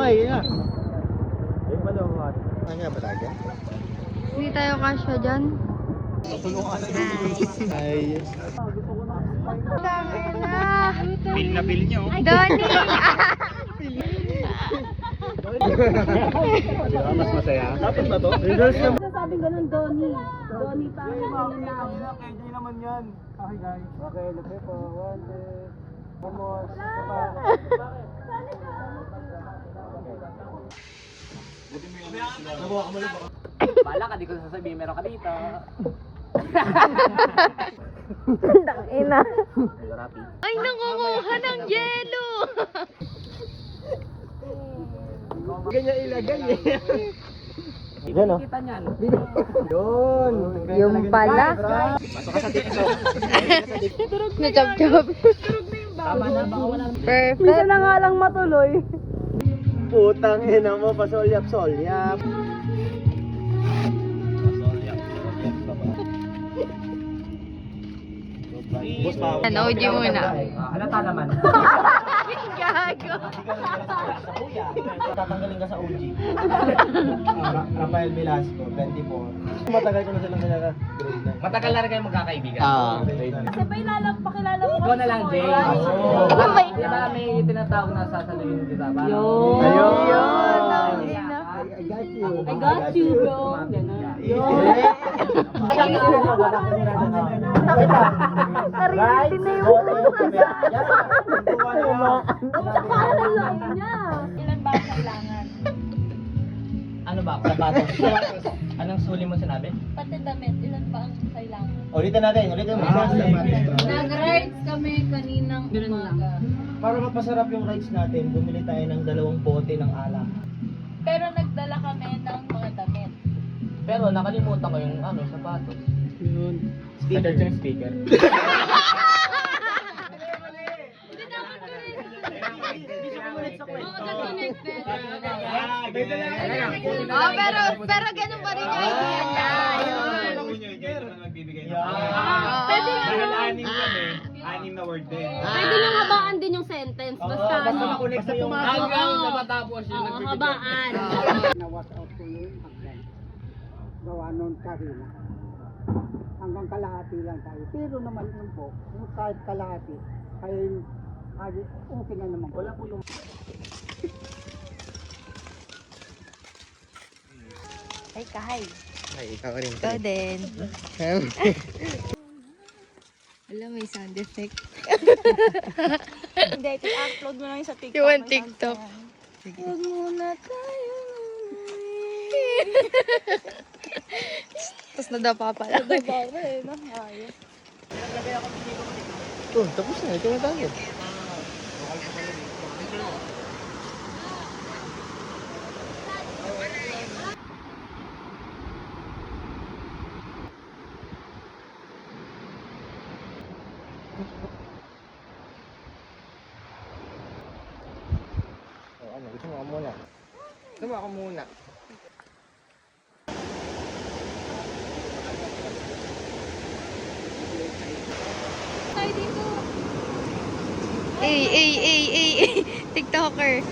Ay, yan. Ay, malawat. Ano ba talaga? Hindi tayo kasya dyan. Ay. Bill na bill nyo. Donnie! Mas masaya. Dapat ba to? Reverse na. Sabi ganun, Donnie. Donnie pa. KJ naman yan. Okay guys. Okay, lupit po. 1, 2, almost. Bala ka, di ko sasabihin, meron ka dito. Ina. Ay, nangunguha ng yelo! Ganyan ilagay eh. Yan o. Kita niyan. Yun. Yung pala. Pasok ka sa TikTok. Nachop-chop. Tama na, baka wala. Perfect. Minsan na nga lang matuloy. Putang ina mo, pasolyap-solyap. Boss pa. Ano, OG muna. Halata naman. Gago. Tatanggalin ka sa OG. Rafael Velasco, 24. Matagal ko na silang kilala. Matagal na rin kayo magkakaibigan. Sabay pakilala mo. Ikaw na lang, Jay. Sabay. Di ba may tinatawag na sasaluhin kita? Yun. Ayun. Ina. I got you. I got you, bro. Sarili na yung Para lang niya. Ilan ba ang kailangan? Ano ba? Sapatos. Anong suli mo sinabi? Pati damit, ilan ba ang kailangan? Ulitin natin, ulitin mo. Nag-rides kami kaninang umaga. Para mapasarap yung rides natin, bumili tayo ng 2 bote ng alak. Pero nagdala kami ng mga damit. Pero nakalimutan ko yung sapatos. Yun. Speaker yung speaker. pero ganun pa rin yung idea niya. Pwede Dahil anim na word din. Pwede nyo habaan din yung sentence. Basta Basta makunik sa yung Hanggang sa matapos yung Oo, habaan. na-wash out ko yung hagdan. Gawa noon karina. Hanggang kalahati lang tayo. Pero naman yun po, yung kahit kalahati, ay okay na naman. Wala po yung... Ay, kahay. Ay, ikaw rin. Ikaw din. Alam, may sound effect. Hindi, i-upload mo lang sa TikTok. You want TikTok? Huwag muna tayo. Tapos nadapa pala. Nadapa eh, ayos. Oh, tapos na. Ito na tayo. Gusto mo ako muna. Gusto mo ako muna. Ay, TikToker.